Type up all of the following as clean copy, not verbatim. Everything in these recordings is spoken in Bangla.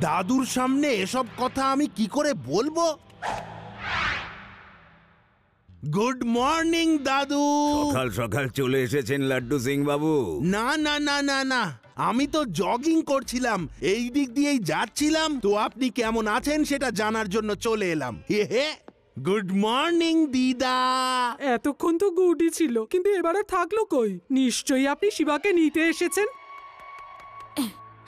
দাদুর সামনে এসব কথা আমি কি করে বলবো? গুড মর্নিং দাদু। সকাল সকাল চলে এসেছেন লাড্ডু সিং বাবু? না না না না না, আমি তো জগিং করছিলাম, এই দিক দিয়েই যাচ্ছিলাম, তো আপনি কেমন আছেন সেটা জানার জন্য চলে এলাম। হে হে, গুড মর্নিং দিদা। এতক্ষণ তো গুডই ছিল, কিন্তু এবারে থাকলো কই? নিশ্চয়ই আপনি শিবাকে নিতে এসেছেন।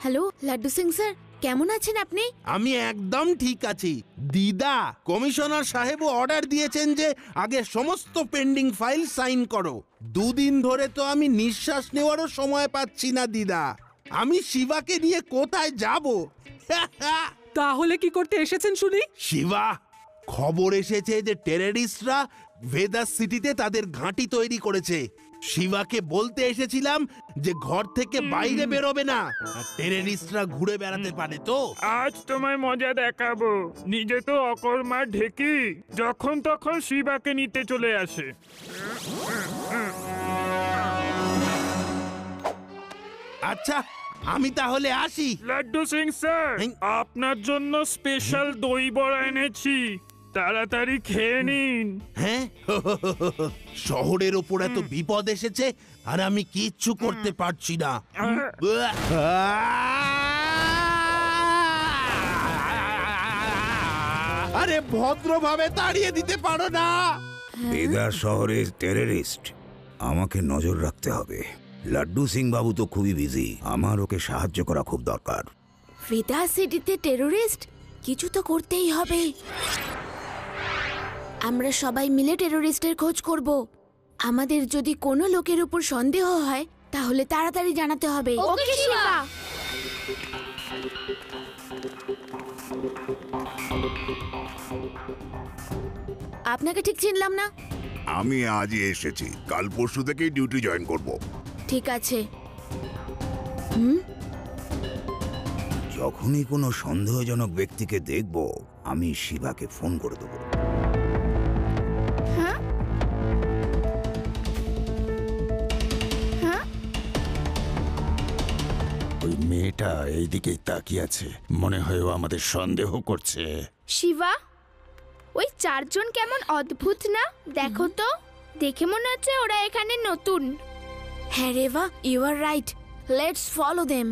হ্যালো লাড্ডু সিং স্যার, কেমন আছেন আপনি? আমি একদম ঠিক আছি দিদা। কমিশনার সাহেবও অর্ডার দিয়েছেন যে আগে সমস্ত পেন্ডিং ফাইল সাইন করো। দুদিন ধরে তো আমি নিঃশ্বাস নেওয়ারও সময় পাচ্ছি না দিদা। আমি শিবাকে নিয়ে কোথায় যাব? তাহলে কি করতে এসেছেন শুনি? শিবা, খবর এসেছে যে টেররিস্টরা ভেদাস সিটিতে তাদের ঘাঁটি তৈরি করেছে। শিবাকে বলতে এসেছিলাম যে ঘর থেকে বাইরে বেরোবে না, টেররিস্টরা ঘুরে বেড়াতে পারে। তো আজ তোমায় মজা দেখাবো। নিজে তো অকর্মা ঢেকি, যখন তখন শিবাকে নিতে চলে আসে। আচ্ছা, আমি তাহলে আসি। লাড্ডু সিং স্যার, আপনার জন্য স্পেশাল দই বড়া এনেছি, তাড়াতাড়ি খেয়ে নিন। হ্যাঁ, শহরের ওপর এত বিপদ এসেছে আর আমি কিচ্ছু করতে পারছি না। আরে ভদ্রভাবে তাড়িয়ে দিতে পারো না? বেদার শহরের টেররিস্ট, আমাকে নজর রাখতে হবে। লাড্ডু সিং বাবু তো খুবই বিজি, আমার ওকে সাহায্য করা খুব দরকার। ভেদাস সিটিতে টেররিস্ট? কিছু তো করতেই হবে। আমরা সবাই মিলে টেররিস্টের খোঁজ করব। আমাদের যদি কোনো লোকের উপর সন্দেহ হয় তাহলে তাড়াতাড়ি জানাতে হবে। ওকে শিবা। আপনাকে ঠিক চিনলাম না। আমি আজই এসেছি, কাল পরশু থেকেই ডিউটি জয়েন করব। ঠিক আছে। যখনই কোনো সন্দেহজনক ব্যক্তিকে দেখব, আমি শিবাকে ফোন করে দেব। ওই মেয়েটা এইদিকেই তাকিয়ে আছে, মনে হয় ও আমাদের সন্দেহ করছে। শিবা, ওই চারজন কেমন অদ্ভুত না? দেখো তো, দেখে মনে হচ্ছে ওরা এখানে নতুন। হ্যাঁ Reva, you are right, let's follow them.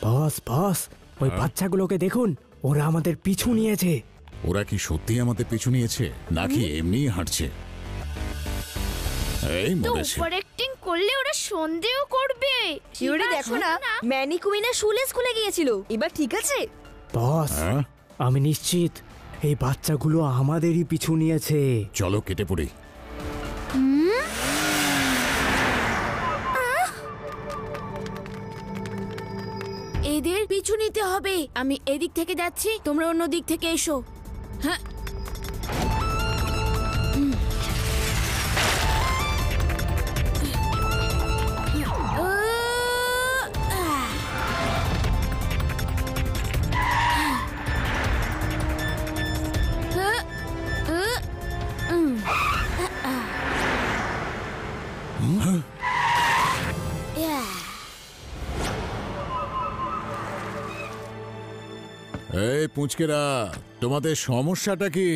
Boss boss, ওই বাচ্চাগুলোকে দেখুন, ওরা আমাদের পিছু নিয়েছে। ওরা কি সত্যি আমাদের পিছু নিয়েছে নাকি এমনি হাঁটছে? এই তো মরেছে। ওভার অ্যাক্টিং করলে ওরা সন্দেহ করবে। ইউরি দেখো না, ম্যানিকুইনের শুলেস খুলে গিয়েছিল, এবার ঠিক আছে? বস, আমি নিশ্চিত এই বাচ্চাগুলো আমাদেরই পিছু নিয়েছে। চলো কেটে পড়ি। এদের পিছু নিতে হবে। আমি এদিক থেকে যাচ্ছি, তোমরা অন্য দিক থেকে এসো। হ্যাঁ, এই পুঁচকেরা, তোমাদের সমস্যাটা কি?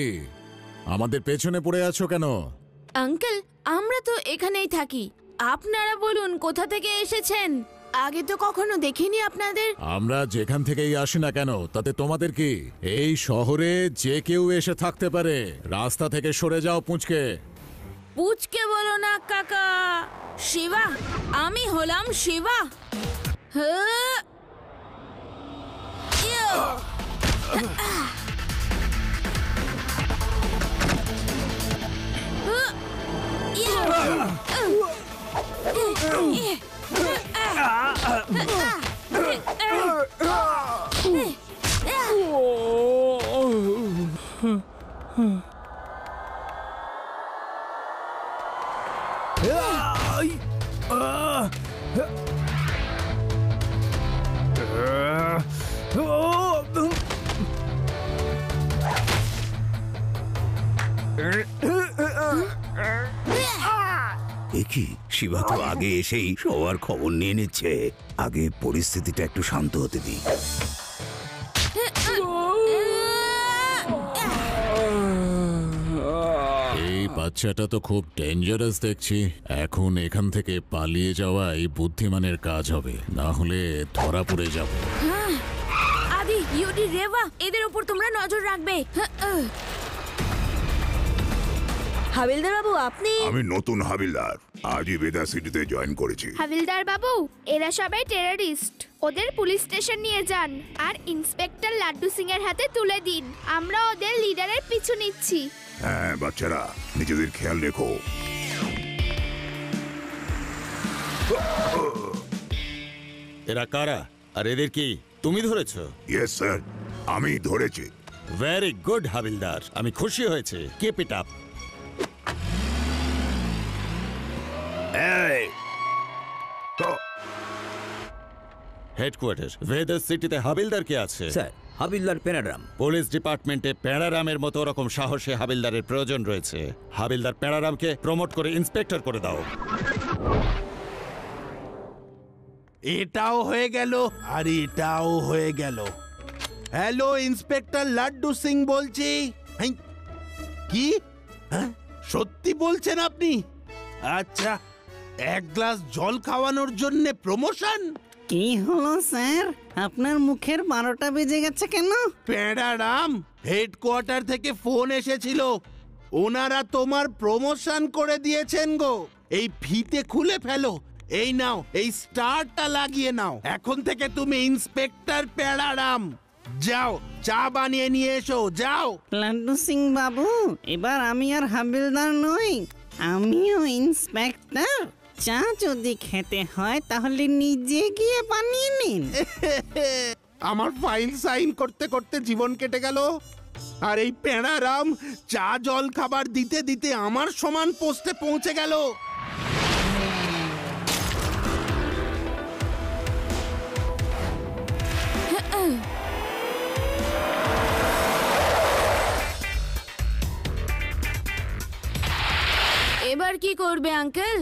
আমাদের পেছনে পড়ে আছো কেন? আঙ্কেল, আমরা তো এখানেই থাকি। আপনারা বলুন কোথা থেকে এসেছেন? আগে তো কখনো দেখিনি আপনাদের। আমরা যেখান থেকেই আসি না কেন তাতে তোমাদের কি? এই শহরে যে কেউ এসে থাকতে পারে, রাস্তা থেকে সরে যাও পুঁচকে। পুচকে বলো না কাকা। শিবা, আমি হলাম শিবা। হ্যাঁ, ইয়ো। কি শিবা তো আগে এসেই সবার খবর নিয়ে নিচ্ছে। আগে পরিস্থিতিটা একটু শান্ত হতে দিই। এই বাচ্চাটা তো খুব ডেঞ্জারাস দেখছি। এখন এখান থেকে পালিয়ে যাওয়াই বুদ্ধিমানের কাজ হবে, না হলে ধরা পড়ে যাব। আদি, ইউডি, রেবা, এদের উপর তোমরা নজর রাখবে। হাবিলদার বাবু, আপনি? আমি নতুন হাবিলদার, আজই বেদা সিটিতে জয়েন করেছি। হাবিলদার বাবু, এরা সবাই টেররিস্ট। ওদের পুলিশ স্টেশন নিয়ে যান আর ইন্সপেক্টর লাড্ডু সিং এর হাতে তুলে দিন। আমরা ওদের লিডারের পিছু নিচ্ছি। হ্যাঁ বাচ্চারা, নিজেদের খেয়াল রেখো। এরা কারা আর এদের কি তুমি ধরেছ? ইয়েস স্যার, আমি ধরেছি। ভেরি গুড হাবিলদার, আমি খুশি হয়েছে। Keep it up. হেডকোয়ার্টার ভেদার সিটিতে হাবিলদার কে আছে? স্যার, হাবিলদার পেনারাম। পুলিশ ডিপার্টমেন্টে প্যারারামের মতো ওরকম সাহসী হাবিলদারের প্রয়োজন রয়েছে। হাবিলদার প্যারারামকে প্রমোট করে ইন্সপেক্টর করে দাও। এটাও হয়ে গেল আর এটাও হয়ে গেল। হ্যালো, ইন্সপেক্টর লাড্ডু সিং বলছি। হেই, কি? হ্যাঁ, সত্যি বলছেন আপনি? আচ্ছা, এক গ্লাস জল খাওয়ানোর জন্য প্রমোশন? কি হলো স্যার, আপনার মুখের 12টা বেজে গেছে কেন? প্যারারাম, হেডকোয়ার্টার থেকে ফোন এসেছিল। ওনারা তোমার প্রমোশন করে দিয়েছেন গো। এই ফিতে খুলে ফেলো। এই নাও, এই স্টারটা লাগিয়ে নাও। এখন থেকে তুমি ইন্সপেক্টর প্যারারাম। যাও, চা বানিয়ে নিয়ে এসো, যাও। লাড্ডু সিং বাবু, এবার আমি আর হাবিলদার নই, আমিও ইন্সপেক্টর। চা যদি খেতে হয় তাহলে নিজে গিয়ে বানিয়ে নিন। আমার ফাইল সাইন করতে করতে জীবন কেটে গেল, আর এই প্যারারাম চা জল খাবার দিতে দিতে আমার সমান পোস্টে পৌঁছে গেল। এবার কি করবে আঙ্কেল?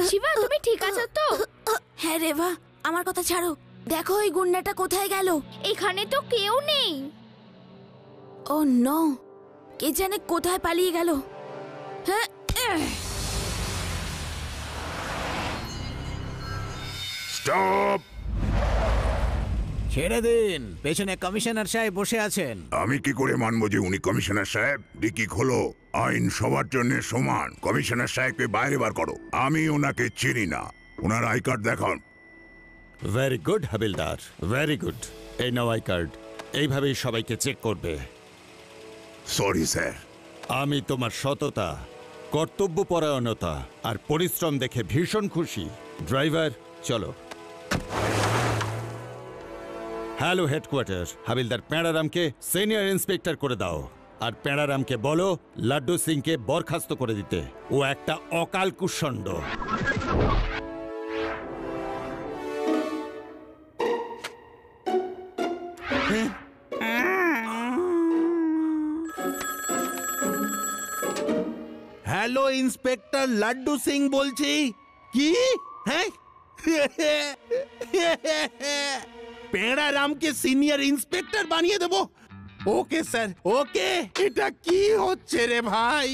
শিবা, তুমি ঠিক আছো তো? হ্যাঁ রেবা, আমার কথা ছাড়ো। দেখো ওই গুন্ডাটা কোথায় গেল? এখানে তো কেউ নেই। ও নো, কে জানে কোথায় পালিয়ে গেল। হ্যাঁ, স্টপ! ছেড়ে দিন, পেছনে কমিশনার সাহেব বসে আছেন। আমি কি করে মানবো যে উনি কমিশনার সাহেব? ডিকি খোলো। আইন সবার জন্য সমান। কমিশনার সাহেবকে বাইরে বার করো। আমি ওনাকে চিনি না। ওনার আই কার্ড দেখান। ভেরি গুড হাবিলদার, ভেরি গুড। এই নাও আই কার্ড। এইভাবেই সবাইকে চেক করবে। Sorry sir. আমি তোমার সততা, কর্তব্যপরায়ণতা আর পরিশ্রম দেখে ভীষণ খুশি। ড্রাইভার, চলো। হ্যালো হেডকোয়ার্টার, হাবিলদার প্যারারামকে সিনিয়র ইন্সপেক্টর করে দাও। আর প্যারারামকে বলো লাড্ডু সিংকে বরখাস্ত করে দিতে। ও একটা অকাল কুষ্মাণ্ড। হ্যালো, ইন্সপেক্টর লাড্ডু সিং বলছি। কি? হ্যাঁ, প্যারারামকে সিনিয়র ইন্সপেক্টর বানিয়ে দেবো? ওকে স্যার, ওকে। এটা কি হচ্ছে রে ভাই?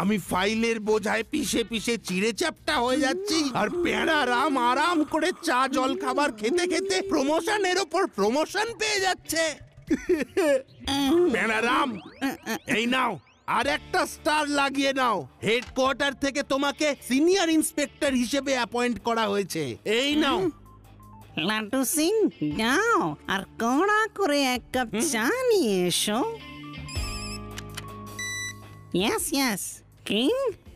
আমি ফাইলের বোঝায় পিষে পিষে চিড়ে চ্যাপ্টা হয়ে যাচ্ছি, আর প্যারারাম আরাম করে চা জল খাবার খেতে খেতে প্রমোশনের ওপর প্রমোশন পেয়ে যাচ্ছে। প্যারারাম, এই নাও, আর একটা স্টার লাগিয়ে নাও। হেডকোয়ার্টার থেকে তোমাকে সিনিয়র ইন্সপেক্টর হিসেবে অ্যাপয়েন্ট করা হয়েছে। এই নাও। লাড্ডু সিং, যাও আর কড়া করে এক কাপ চা নিয়ে এসো। Yes yes king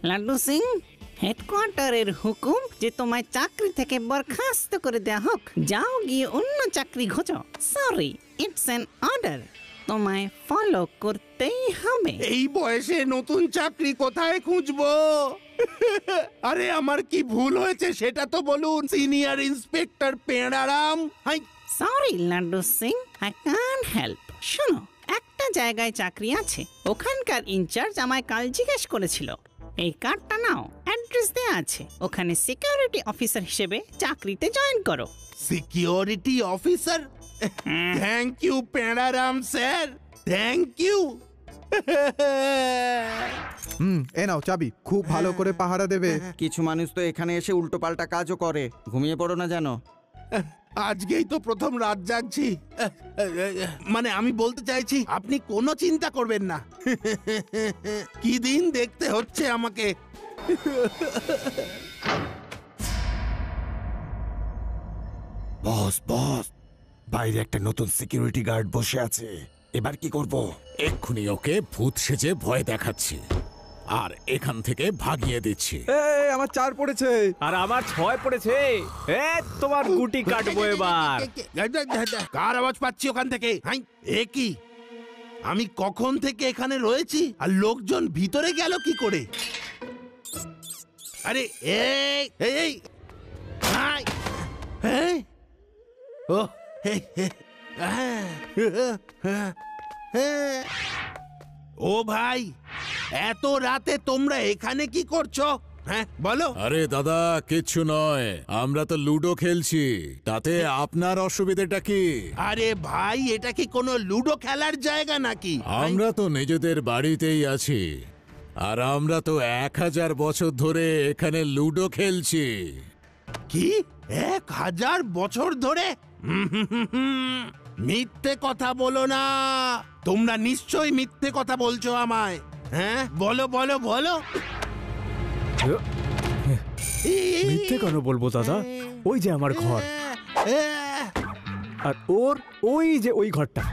Laddu Singh, হেডকোয়ার্টারের হুকুম যে তোমায় চাকরি থেকে বরখাস্ত করে দেয়া হোক। যাও গিয়ে অন্য চাকরি খোঁজো। সরি, ইটস অ্যান অর্ডার, তোমায় ফলো করতেই হবে। এই বয়সে নতুন চাকরি কোথায় খুঁজবো? আরে আমার কি ভুল হয়েছে সেটা তো বলুন, senior inspector Pendaram. Hi, sorry Laddu Singh, I can help. শোনো, একটা জায়গায় চাকরি আছে, ওখানকার ইনচার্জ আমায় কাল জিজ্ঞেস করেছিল। এই কার্ডটা নাও, অ্যাড্রেস দেয়া আছে, ওখানে সিকিউরিটি অফিসার হিসেবে চাকরিতে জয়েন করো। Security officer? Thank you Pendaram sir, thank you. এ নাও চাবি, খুব ভালো করে পাহারা দেবে। কিছু মানুষ তো এখানে এসে উল্টোপাল্টা কাজও করে, ঘুমিয়ে পড়ো না জানো। আজকেই তো প্রথম রাত জাগছি। মানে আমি বলতে চাইছি আপনি কোনো চিন্তা করবেন না। কি দিন দেখতে হচ্ছে আমাকে। বস বস, বাইরে একটা নতুন সিকিউরিটি গার্ড বসে আছে, এবার কি করব? এক্ষুনি ওকে ভূত সেজে ভয় দেখাচ্ছি আর এখান থেকে ভাগিয়ে দিচ্ছি। আমার 4 পড়েছে আর আমার 6 পড়েছে। তোমার গুটি কাটবো এবার। কার আওয়াজ পাচ্ছি ওখান থেকে? হাই, এ কি? আমি কখন থেকে এখানে রয়েছি আর লোকজন ভিতরে গেল কি করে? আরে এই এই হাই, এই ও হে হে, ও ভাই, এত রাতে তোমরা এখানে কি করছো? হ্যাঁ বলো। আরে দাদা, কিচ্ছু নয়, আমরা তো লুডো খেলছি, তাতে আপনার অসুবিধাটা কি? আরে ভাই, এটা কি কোনো লুডো খেলার জায়গা নাকি? আমরা তো নিজেদের বাড়িতেই আছি, আর আমরা তো 1000 বছর ধরে এখানে লুডো খেলছি। কি 1000 বছর ধরে? মিথ্যে কথা বলো না, তোমরা নিশ্চয়ই মিথ্যে কথা বলছো আমায়। হ্যাঁ বলো বলো বলো। মিথ্যে কেন বলবো দাদা? ওই যে আমার ঘর, আর ওর ওই যে ওই ঘরটা।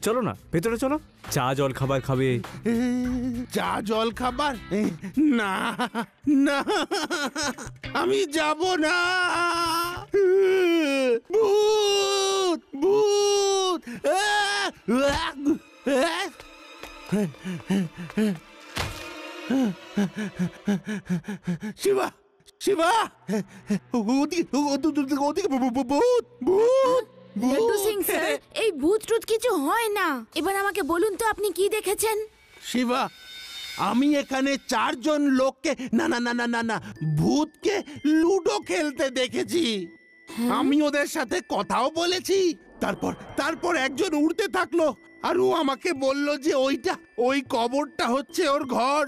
চলো না ভেতরে চলো, চা জল খাবার খাবে। চা জল খাবার? না না, আমি যাব না। ভূত ভূত। শিবা শিবা, ওদিকে ভূত ভূত। লাড্ডু সিং স্যার, এই ভূত টুত কিছু হয় না। এবার আমাকে বলুন তো আপনি কি দেখেছেন? শিবা, আমি এখানে 4 জন লোককে, না না না না না না, ভূতকে লুডো খেলতে দেখেছি। আমি ওদের সাথে কথাও বলেছি। তারপর একজন উড়তে থাকলো আর ও আমাকে বলল যে ওই কবরটা হচ্ছে ওর ঘর।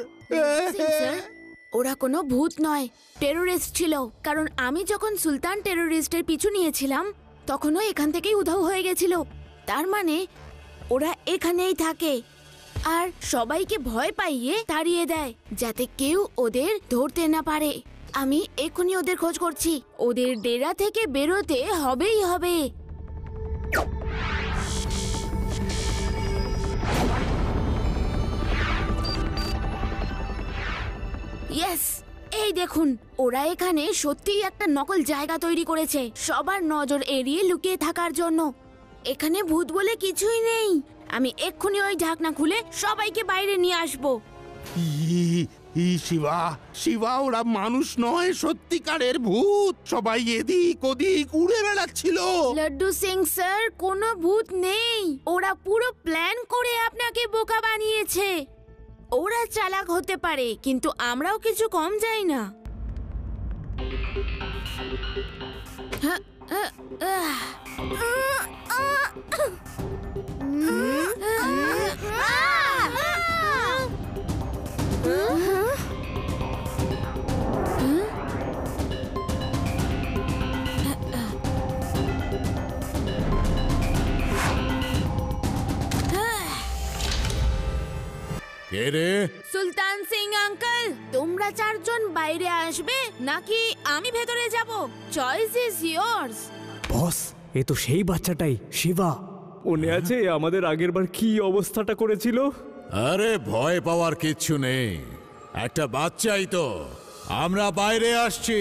ওরা কোনো ভূত নয়, টেরোরিস্ট ছিল। কারণ আমি যখন সুলতান টেরোরিস্টের পিছু নিয়েছিলাম তখনও এখান থেকেই উধাও হয়ে গেছিল। তার মানে ওরা এখানেই থাকে আর সবাইকে ভয় পাইয়ে তাড়িয়ে দেয় যাতে কেউ ওদের ধরতে না পারে। আমি এক্ষুনি ওদের খোঁজ করছি। ওদের ডেরা থেকে বেরোতে হবেই হবে। ইয়েস, এই দেখুন, ওরা এখানে সত্যিই একটা নকল জায়গা তৈরি করেছে সবার নজর এড়িয়ে লুকিয়ে থাকার জন্য। এখানে ভূত বলে কিছুই নেই। আমি এক্ষুনি ওই ঢাকনা খুলে সবাইকে বাইরে নিয়ে আসবো। শিবা শিবা, ওরা মানুষ নয়, সত্যিকারের ভূত। সবাই এদিক ওদিক উড়ে বেড়াচ্ছিল। লাড্ডু সিং স্যার, কোনো ভূত নেই। ওরা পুরো প্ল্যান করে আপনাকে বোকা বানিয়েছে। ওরা চালাক হতে পারে, কিন্তু আমরাও কিছু কম যাই না। কে রে? সুলতান সিং আঙ্কেল, তোমরা 4 জন বাইরে আসবে নাকি আমি ভেতরে যাব? Choice is yours. বস, এ তো সেই বাচ্চাটাই, শিবা। মনে আছে আমাদের আগের বার কি অবস্থাটা করেছিল? আরে ভয় পাওয়ার কিচ্ছু নেই, একটা বাচ্চাই তো। আমরা বাইরে আসছি।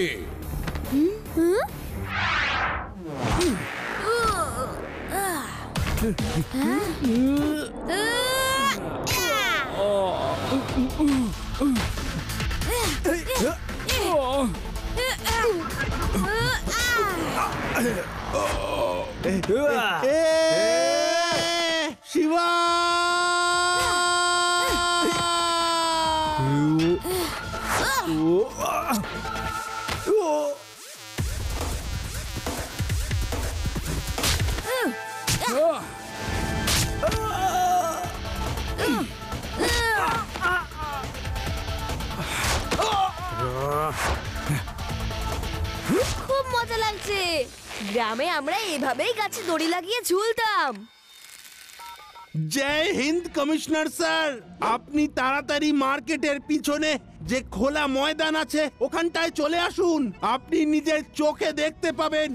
শিবা! খুব মজা লাগছে। গ্রামে আমরা এভাবেই গাছে দড়ি লাগিয়ে ঝুলতাম। জয় হিন্দ কমিশনার স্যার, আপনি তাড়াতাড়ি মার্কেটের পিছনে যে খোলা ময়দান আছে ওখানটায় চলে আসুন। আপনি নিজের চোখে দেখতে পাবেন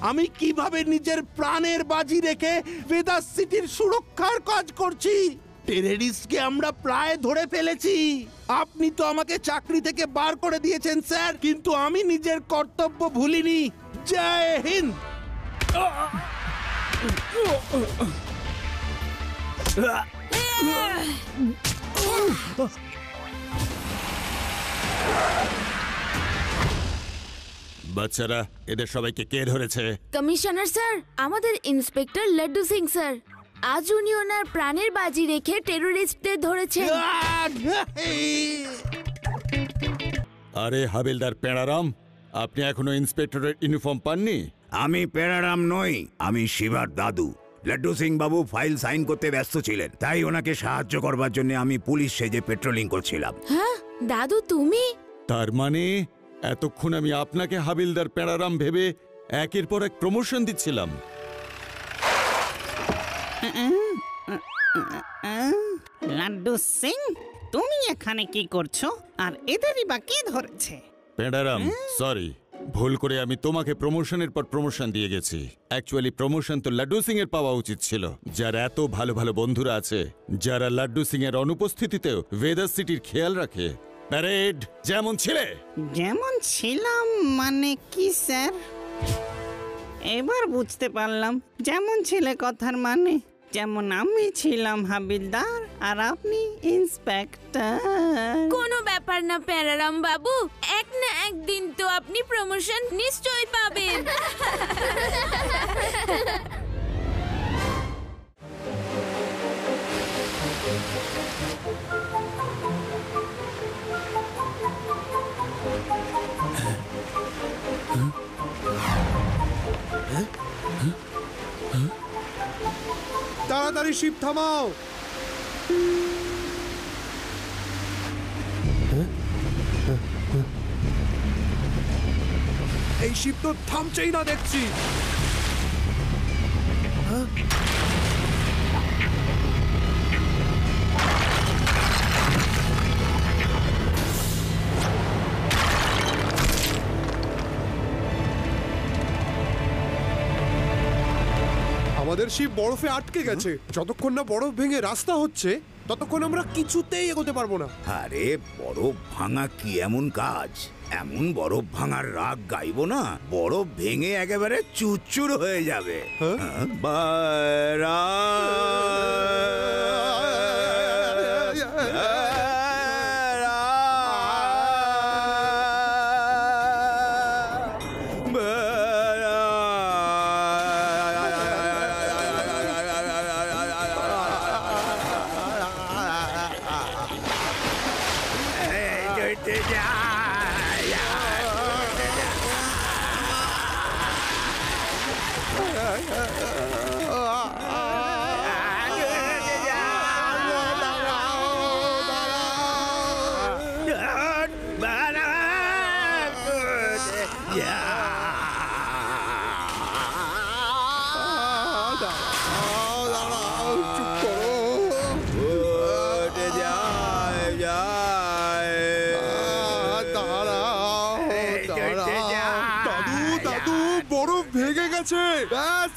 আমি কিভাবে নিজের প্রাণের বাজি রেখে ভেদাস সিটির সুরক্ষার কাজ করছি। টেররিস্টকে আমরা প্রায় ধরে ফেলেছি। আপনি তো আমাকে চাকরি থেকে বার করে দিয়েছেন স্যার, কিন্তু আমি নিজের কর্তব্য ভুলিনি। জয় হিন্দ। বাচ্চারা, এদের সবাইকে কে ধরেছে? কমিশনার স্যার, আমাদের ইন্সপেক্টর লাড্ডু সিং স্যার। আজ উনি ওনার প্রাণের বাজি রেখে টেররিস্টদের ধরেছেন। আরে হাবিলদার পেড়ারাম, আপনি এখনো ইন্সপেক্টরের ইউনিফর্ম পাননি? আমি পেড়ারাম নই, আমি শিবার দাদু। লাড্ডু সিং বাবু ফাইল সাইন করতে ব্যস্ত ছিলেন, তাই ওনাকে সাহায্য করবার জন্য আমি পুলিশ সেজে পেট্রোলিং করছিলাম। হ্যাঁ দাদু, তুমি? তার মানে এতক্ষণ আমি আপনাকে হাবিলদার পেড়ারাম ভেবে একের পর এক প্রমোশন দিচ্ছিলাম। লাড্ডু সিং, তুমি এখানে কি করছো? আর এদেরই বা কে ধরেছে? পেড়ারাম, সরি, ভুল করে আমি তোমাকে প্রমোশনের পর প্রমোশন দিয়ে গেছি। অ্যাকচুয়ালি প্রমোশন তো লাড্ডু সিং এর পাওয়া উচিত ছিল, যার এত ভালো ভালো বন্ধুরা আছে, যারা লাড্ডু সিং এর অনুপস্থিতিতেও ভেদাস সিটির খেয়াল রাখে। প্যারেড যেমন ছিলে। যেমন ছিলাম মানে কি স্যার? এবার বুঝতে পারলাম যেমন ছিলে কথার মানে। যেমন আমি ছিলাম হাবিলদার আর আপনি ইন্সপেক্টর। কোনো ব্যাপার না প্যারারাম বাবু, এক না একদিন তো আপনি প্রমোশন নিশ্চয়ই পাবেন। তাড়াতাড়ি শিপ থামাও। এই শিপ তো থামছেই না দেখছি। আমাদের শিপ বরফে আটকে গেছে। যতক্ষণ না বরফ ভেঙে রাস্তা হচ্ছে ততক্ষণ আমরা কিছুতেই এগোতে পারবো না। আরে বরফ ভাঙা কি এমন কাজ? এমন বরফ ভাঙার রাগ গাইবো না, বরফ ভেঙে একেবারে চুরচুর হয়ে যাবে।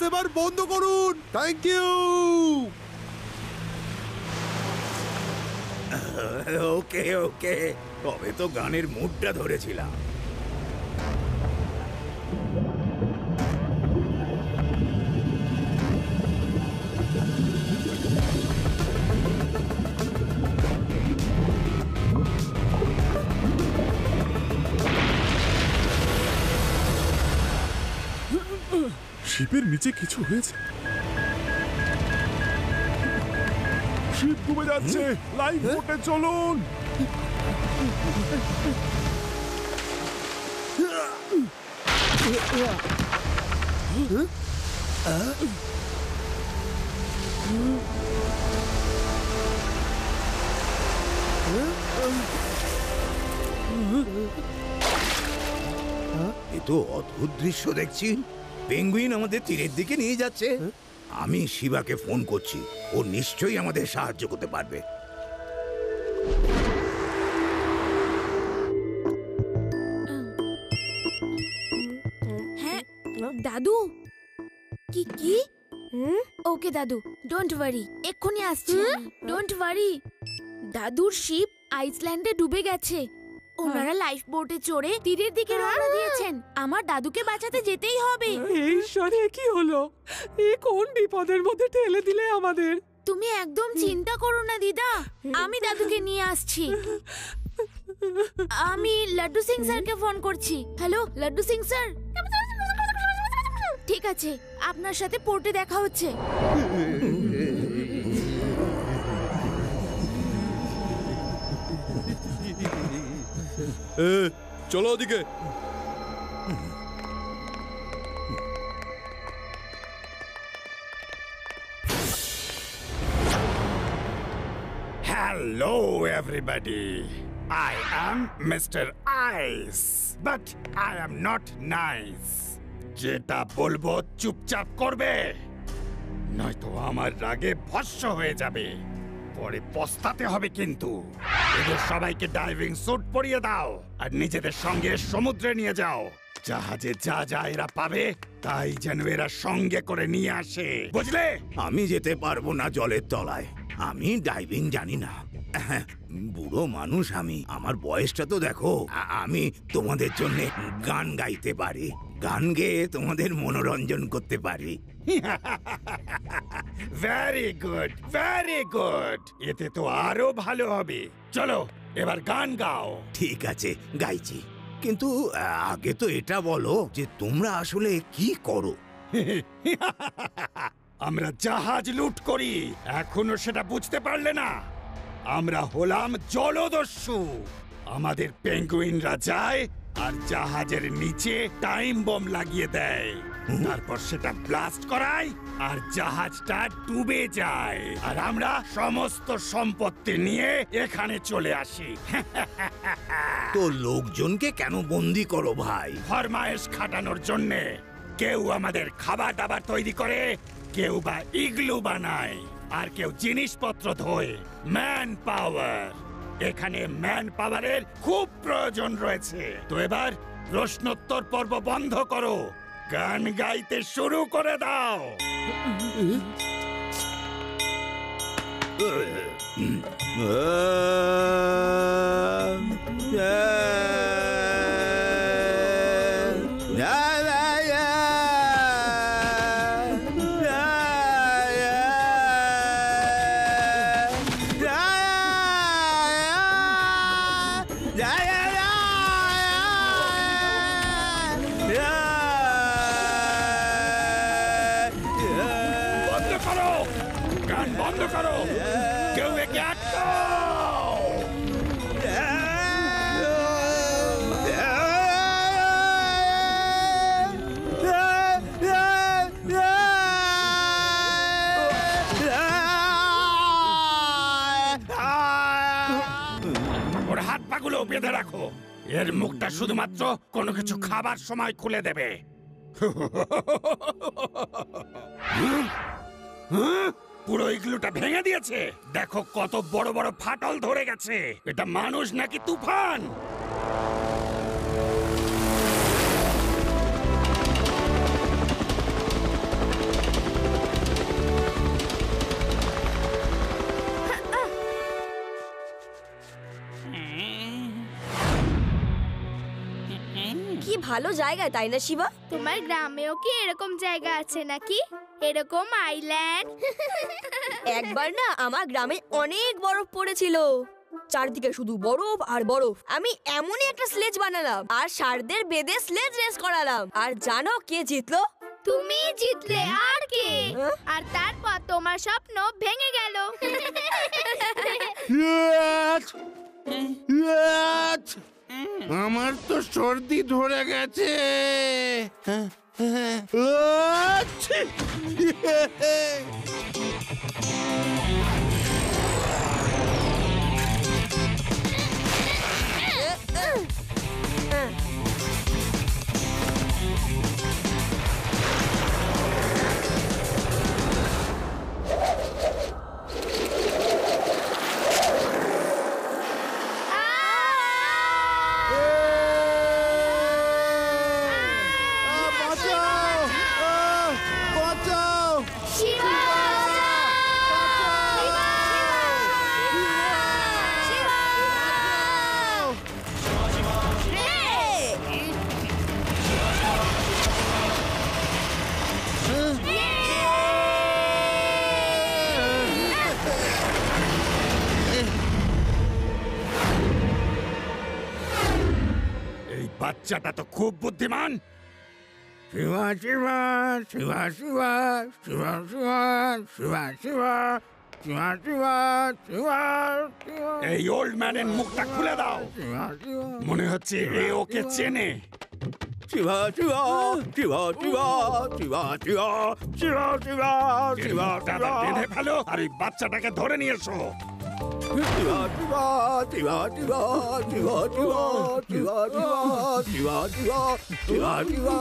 এবার বন্ধ করুন। Thank you. ওকে ওকে, তবে তো গানের মুডটা ধরেছিলাম। শিপের নিচে কিছু হয়েছে। শিপ ডুবে যাচ্ছে, লাইফ বোটে চলুন। এ তো অদ্ভুত দৃশ্য দেখছি। পেঙ্গুইন আমাদের তীরের দিকে নিয়ে যাচ্ছে। আমি শিবাকে ফোন করছি, ও নিশ্চয়ই আমাদের সাহায্য করতে পারবে। হ্যাঁ দাদু। কি কি? ওকে দাদু, ডোন্ট ওয়ারি, এক্ষুনি আসছি। Don't worry. দাদুর শিপ আইসল্যান্ডে ডুবে গেছে। ওনারা লাইফ বোটে চড়ে তীরের দিকে রওনা দিয়েছেন। আমার দাদুকে বাঁচাতে যেতেই হবে। এই ঈশ্বরে কি হলো? এ কোন বিপদের মধ্যে ঠেলে দিলে আমাদের? তুমি একদম চিন্তা করো না দিদা, আমি দাদুকে নিয়ে আসছি। আমি লাড্ডু সিং স্যারকে ফোন করছি। Hello Laddu Singh sir. ঠিক আছে, আপনার সাথে পোর্টে দেখা হচ্ছে। চলো ওদিকে। Hello, everybody. I am Mr. Ice, but I am not nice. যেটা বলবো চুপচাপ করবে, নয়তো আমার রাগে ভস্ম হয়ে যাবে। পরে পস্তাতে হবে কিন্তু। এদের সবাইকে ডাইভিং স্যুট পরিয়ে দাও আর নিজেদের সঙ্গে সমুদ্রে নিয়ে যাও। জাহাজে যা যা এরা পাবে তাই যেন এরা সঙ্গে করে নিয়ে আসে, বুঝলে? আমি যেতে পারবো না জলের তলায়, আমি ডাইভিং জানি না। বুড়ো মানুষ আমি, আমার বয়সটা তো দেখো। আমি তোমাদের জন্য গান গাইতে পারি, গান গেয়ে তোমাদের মনোরঞ্জন করতে পারি। Very good, very good. এতে তো আরো ভালো হবে। চলো এবার গান গাও। ঠিক আছে, গাইছি, কিন্তু আগে তো এটা বলো যে তোমরা আসলে কি করো। আমরা জাহাজ লুট করি, এখনো সেটা বুঝতে পারলে না? আমরা হলাম জলদস্যু। আমাদের পেঙ্গুইনরা যায় আর জাহাজের নিচে টাইম বম লাগিয়ে দেয়, তারপর সেটা ব্লাস্ট করায় আর জাহাজটা ডুবে যায়, আর আমরা সমস্ত সম্পত্তি নিয়ে এখানে চলে আসি। তো লোকজনকে কেন বন্দি করো ভাই? ফরমায়েশ খাটানোর জন্যে। কেউ আমাদের খাবার দাবার তৈরি করে, কেউ বা ইগলু বানায়, আর কেউ জিনিসপত্র ধোয়। ম্যান পাওয়ার, এখানে ম্যান পাওয়ারের খুব প্রয়োজন রয়েছে। তো এবার প্রশ্নোত্তর পর্ব বন্ধ করো, গান গাইতে শুরু করে দাও। বেঁধে রাখো, এর মুখটা শুধুমাত্র কোনো কিছু খাবার সময় খুলে দেবে। পুরো ইগলুটা ভেঙে দিয়েছে, দেখো কত বড় বড় ফাটল ধরে গেছে। এটা মানুষ নাকি তুফান? ভালো জায়গায়, তাই না শিবা? তোমার গ্রামেও কি এরকম জায়গা আছে নাকি, এরকম আইল্যান্ড? একবার না আমার গ্রামে অনেক বরফ পড়েছিল, চারদিকে শুধু বরফ আর বরফ। আমি এমনই একটা স্লেজ বানালাম আর ষাঁড়দের বেঁধে স্লেজ রেস করালাম। আর জানো কে জিতলো? তুমি জিতলে, আর কে? আর তারপর তোমার স্বপ্ন ভেঙে গেল। আমার তো সর্দি ধরে গেছে। বাচ্চাটা তো খুব বুদ্ধিমান। শিবা শিবা শিবা শিবা শিবা শিবা শিবা শিবা শিবা শিবা শিবা শিবা। এই ওল্ড ম্যানের মুখটা খুলে দাও, মনে হচ্ছে এ ওকে চেনে। শিবা শিবা শিবা শিবা শিবা শিবা শিবা শিবা শিবা দাদা বেঁধে ফেলো আর এই বাচ্চাটাকে ধরে নিয়ে এসো। শিবা শিবা শিবা শিবা শিবা শিবা শিবা শিবা শিবা শিবা।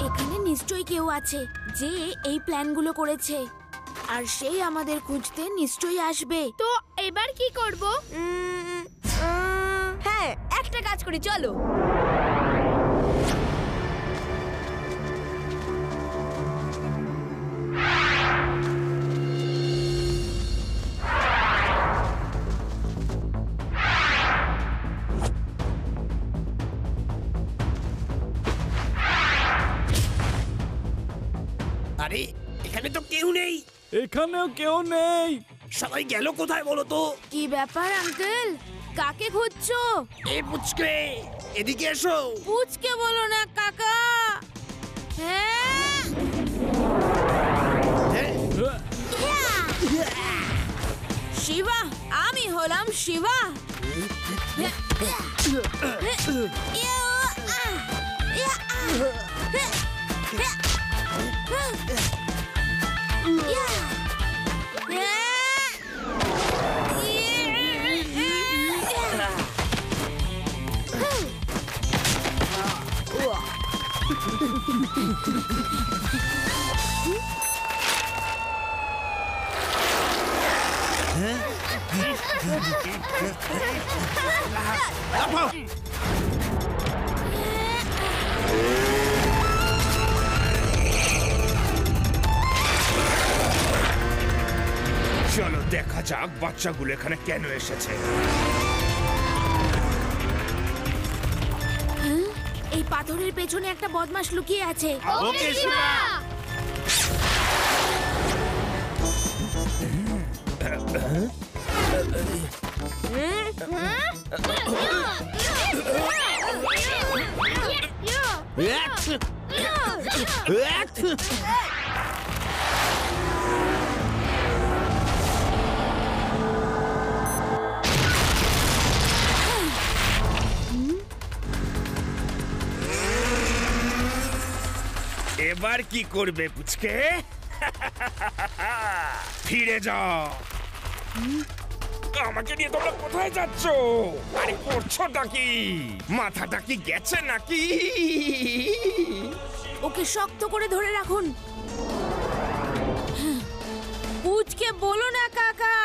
এখানে নিশ্চয়ই কেউ আছে যে এই প্ল্যানগুলো করেছে, আর সেই আমাদের খুঁজতে নিশ্চয়ই আসবে। তো এবার কি করব? হ্যাঁ, একটা কাজ করি, চলো। আরে এখানে তো কেউ নেই। এখানেও কেউ নেই। সবাই গেল কোথায় বলো তো? কি ব্যাপার আঙ্কেল, কাকে খুঁজছো? এ পুচকে, এদিকে এসো। পুচকে বলো না কাকা। হ্যাঁ, শিবা, আমি হলাম শিবা। চলো দেখা যাক বাচ্চাগুলো এখানে কেন এসেছে। এই পাথরের পেছনে একটা বদমাশ লুকিয়ে আছে। ওকে শিবা। এবার কি করবে পুচকে? ফিরে যাও। আমাকে নিয়ে তোমরা কোথায় যাচ্ছ? আরে করছোটা কি? মাথাটা কি গেছে নাকি? ওকে শক্ত করে ধরে রাখুন। পুচকে বলো না কাকা।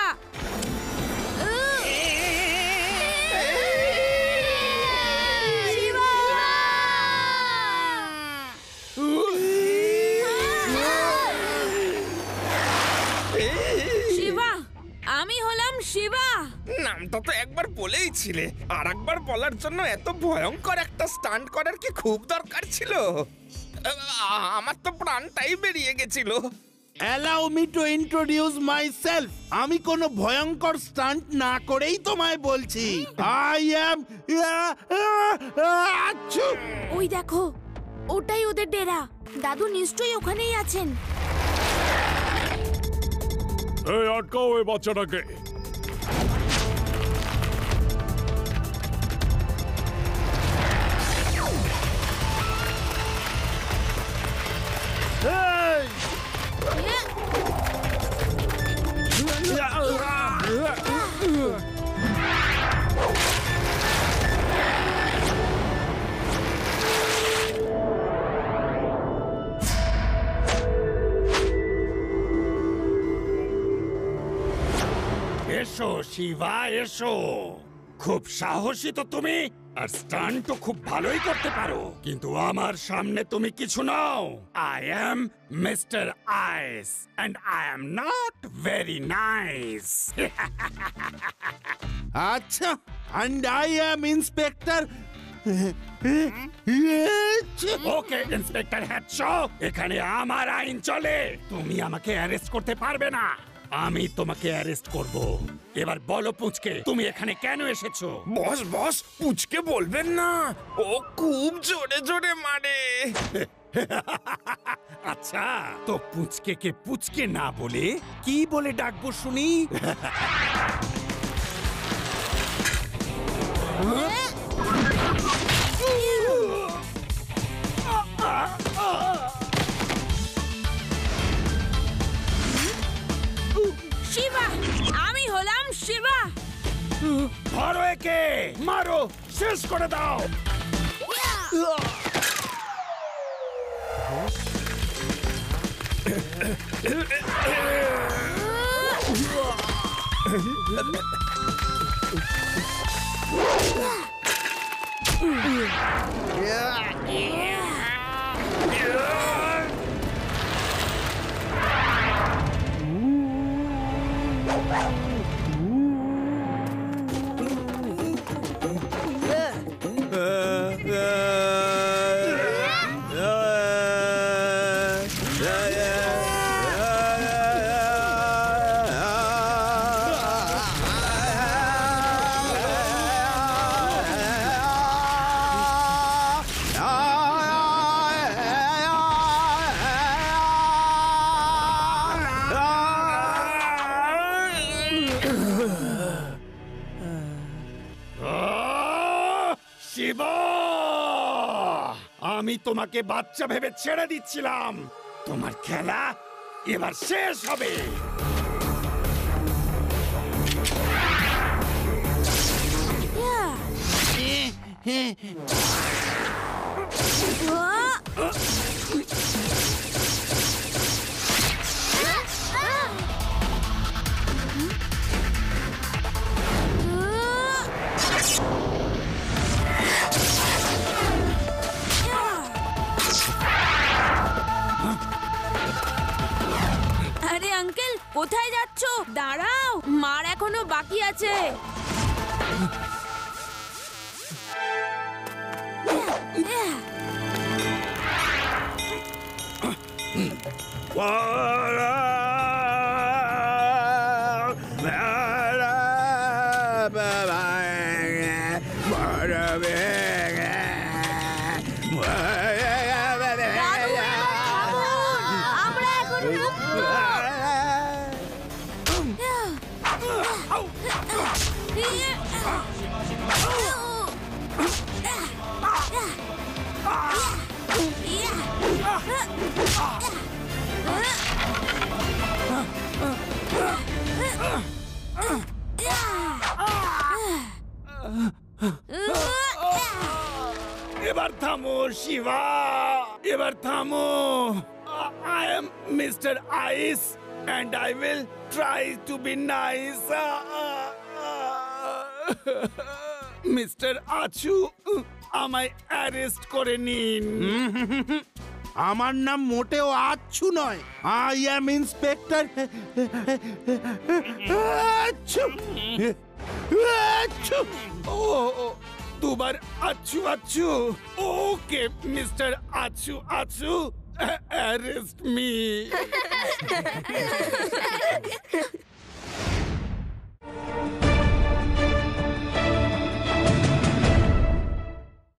শিবা, আমি হলাম শিবা। নামটা তো একবার বলেইছিলে, আর একবার বলার জন্য এত ভয়ঙ্কর একটা স্টান্ট করার কি খুব দরকার ছিল? আমার তো প্রাণটাই বেরিয়ে গেছিল। Allow me to introduce myself. আমি কোনো ভয়ঙ্কর স্টান্ট না করেই তোমায় বলছি। I am. ওই দেখো, ওটাই ওদের ডেরা। দাদু নিশ্চয়ই ওখানেই আছেন। এই আটকাও এই বাচ্চাটাকে। এসো শিবা, এসো। খুব সাহসী তো তুমি, আর স্টান্ট তো খুব ভালোই করতে পারো, কিন্তু আমার সামনে তুমি কিছু নও। I am mister ice and I am not very nice. আচ্ছা, and I am inspector. Okay inspector হ্যাটশো, এখানে আমার আইন চলে। তুমি আমাকে অ্যারেস্ট করতে পারবে না, আমি তোমাকে অ্যারেস্ট করব। এবার বলো পুচকে, তুমি এখানে কেন এসেছো? বস বস, পুচকে বলবেন না, ও খুব জোরে জোরে মারে। আচ্ছা, তো পুচকে পুচকে না বলে কি বলে ডাকবো শুনি? শিবা, আমি হলাম শিবা। ধরো একে, মারো, শেষ করে দাও। শিবা, আমি তোমাকে বাচ্চা ভেবে ছেড়ে দিচ্ছিলাম। তোমার খেলা এবার শেষ হবে। আরে আঙ্কেল, কোথায় যাচ্ছ? দাঁড়াও, মার এখনো বাকি আছে। এবার থামো শিবা, এবার থামো। I am mister ice and I will try to be nice. Mister achoo, আমায় অ্যারেস্ট করে নিন। আমার নাম মোটেও আচ্ছু নয়, আই অ্যাম ইন্সপেক্টর আচ্ছু। আচ্ছু, ও দুবার achoo achoo. Okay mister achoo achoo, arrest me.